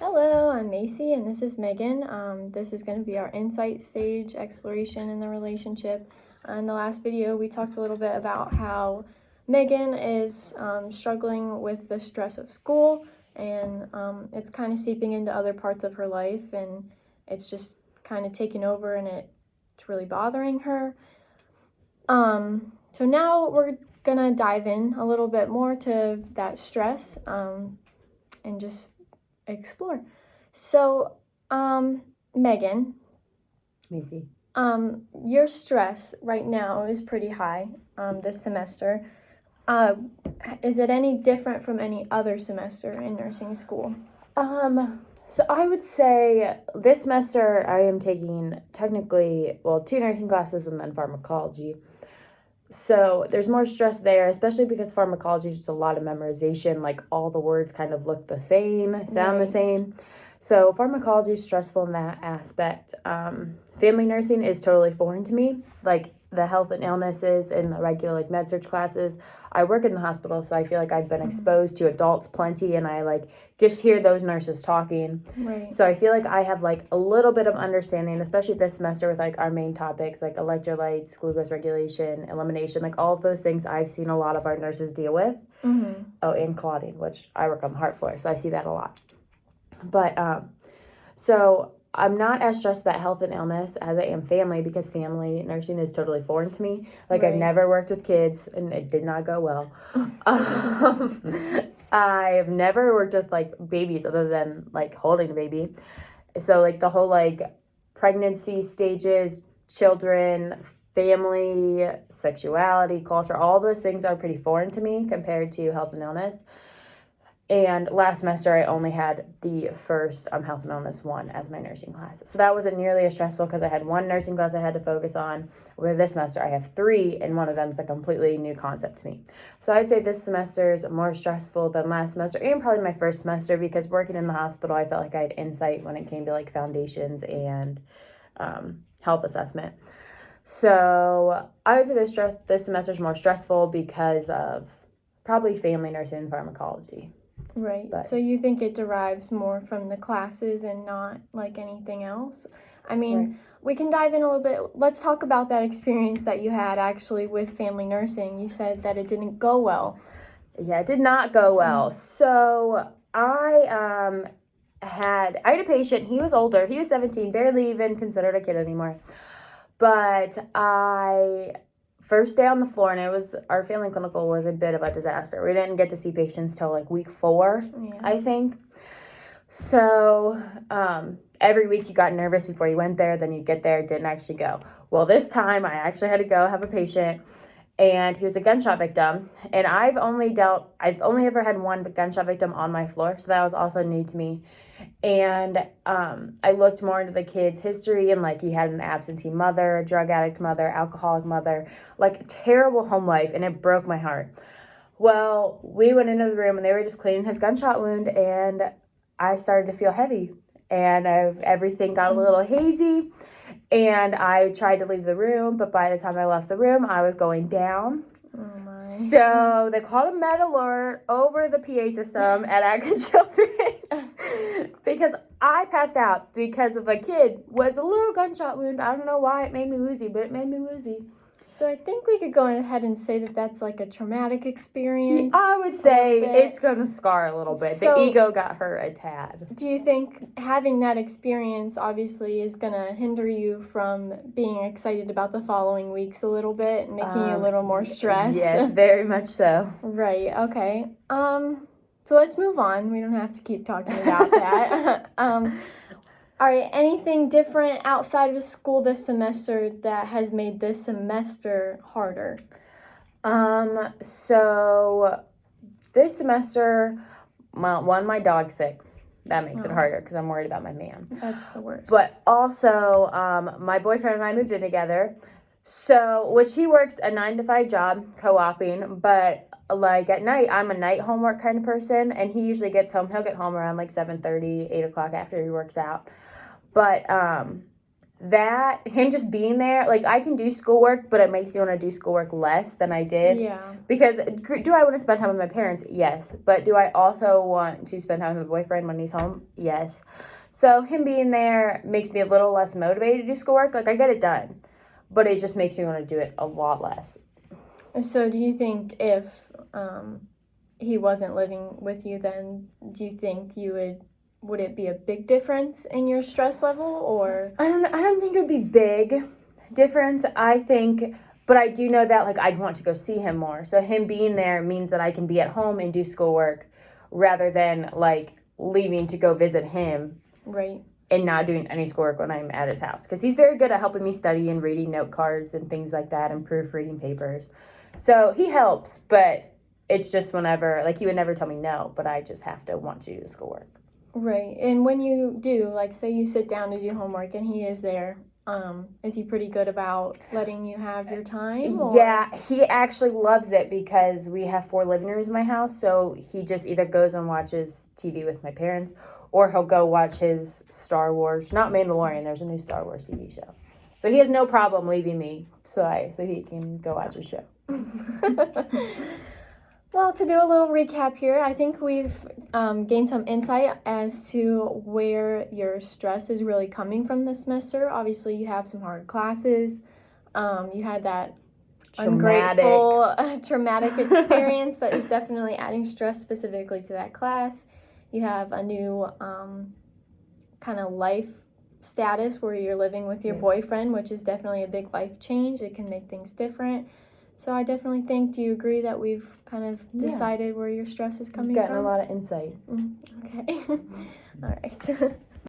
Hello, I'm Macy, and this is Megan. This is going to be our insight stage exploration in the relationship. In the last video, we talked a little bit about how Megan is struggling with the stress of school, and it's kind of seeping into other parts of her life, and it's just kind of taking over, and it's really bothering her. So now we're going to dive in a little bit more to that stress and just explore. So, Megan, Macy. your stress right now is pretty high this semester. Is it any different from any other semester in nursing school? So I would say this semester I am taking technically, 2 nursing classes and then pharmacology. So there's more stress there, especially because pharmacology is just a lot of memorization. Like all the words kind of look the same, sound the same. So pharmacology is stressful in that aspect. Family nursing is totally foreign to me. Like the health and illnesses and the regular med surg classes. I work in the hospital, so I feel like I've been exposed to adults plenty, and I just hear those nurses talking. Right. So I feel like I have a little bit of understanding, especially this semester with our main topics like electrolytes, glucose regulation, elimination, all of those things I've seen a lot of our nurses deal with. Mm-hmm. Oh, and clotting, which I work on the heart floor, so I see that a lot. But so I'm not as stressed about health and illness as I am family, because family nursing is totally foreign to me. I've never worked with kids, and it did not go well. I've never worked with babies other than holding a baby. So the whole pregnancy stages, children, family, sexuality, culture, all those things are pretty foreign to me compared to health and illness. And last semester, I only had the first Health and Illness 1 as my nursing class. So that wasn't nearly as stressful because I had one nursing class I had to focus on. Where this semester, I have 3, and one of them is a completely new concept to me. So I'd say this semester is more stressful than last semester, and probably my first semester, because working in the hospital, I felt like I had insight when it came to foundations and health assessment. So I would say this semester is more stressful because of probably family nursing and pharmacology. Right. So you think it derives more from the classes and not anything else? I mean, we can dive in a little bit. Let's talk about that experience that you had actually with family nursing. You said that it didn't go well. Yeah, it did not go well. So I had a patient. He was older. He was 17, barely even considered a kid anymore. But first day on the floor, and our family clinical was a bit of a disaster. We didn't get to see patients till week 4, I think. So every week you got nervous before you went there, then you get there, didn't actually go. Well, this time I actually had to go have a patient, and he was a gunshot victim. And I've only ever had one gunshot victim on my floor, so that was also new to me. And I looked more into the kid's history, and he had an absentee mother, a drug addict mother, alcoholic mother, terrible home life, and it broke my heart. Well, we went into the room, and they were just cleaning his gunshot wound, and I started to feel heavy, and everything got a little hazy, and I tried to leave the room, but by the time I left the room, I was going down. Oh my. So they called a med alert over the PA system at Akron Children's because I passed out because of a kid with a little gunshot wound. I don't know why it made me woozy, but it made me woozy. So I think we could go ahead and say that that's a traumatic experience. I would say it's going to scar a little bit. So, the ego got hurt a tad. Do you think having that experience obviously is going to hinder you from being excited about the following weeks a little bit and making you a little more stressed? Yes, very much so. Right, okay. So let's move on. We don't have to keep talking about that. All right, anything different outside of school this semester that has made this semester harder? So this semester, my dog's sick. That makes it harder because I'm worried about my man. That's the worst. But also, my boyfriend and I moved in together. So, which he works a 9-to-5 job, co-oping, but at night, I'm a night homework kind of person, and he usually gets home. He'll get home around 7:30, 8 o'clock after he works out. But that, him just being there, like, I can do schoolwork, but it makes me want to do schoolwork less than I did. Yeah. Because do I want to spend time with my parents? Yes. But do I also want to spend time with my boyfriend when he's home? Yes. So him being there makes me a little less motivated to do schoolwork. Like, I get it done, but it just makes me want to do it a lot less. So do you think if he wasn't living with you, then do you think would it be a big difference in your stress level, or? I don't think it would be big difference. I think, but I do know that, like, I'd want to go see him more. So him being there means that I can be at home and do schoolwork rather than, like, leaving to go visit him. Right. And not doing any schoolwork when I'm at his house. Because he's very good at helping me study and reading note cards and things like that and proofreading papers. So he helps, but it's just whenever, like, he would never tell me no, but I just have to want to do the schoolwork. Right. And when you do, like, say you sit down to do homework and he is there, is he pretty good about letting you have your time? Or? Yeah, he actually loves it because we have 4 living rooms in my house. So he just either goes and watches TV with my parents, or he'll go watch his Star Wars, not Mandalorian, there's a new Star Wars TV show. So he has no problem leaving me so he can go watch his show. Well, to do a little recap here, I think we've gained some insight as to where your stress is really coming from this semester. Obviously, you have some hard classes. You had that ungrateful, traumatic experience that is definitely adding stress specifically to that class. You have a new kind of life status where you're living with your boyfriend, which is definitely a big life change. It can make things different. So I definitely think, do you agree that we've kind of decided where your stress is coming from? Gotten a lot of insight. Okay. All right.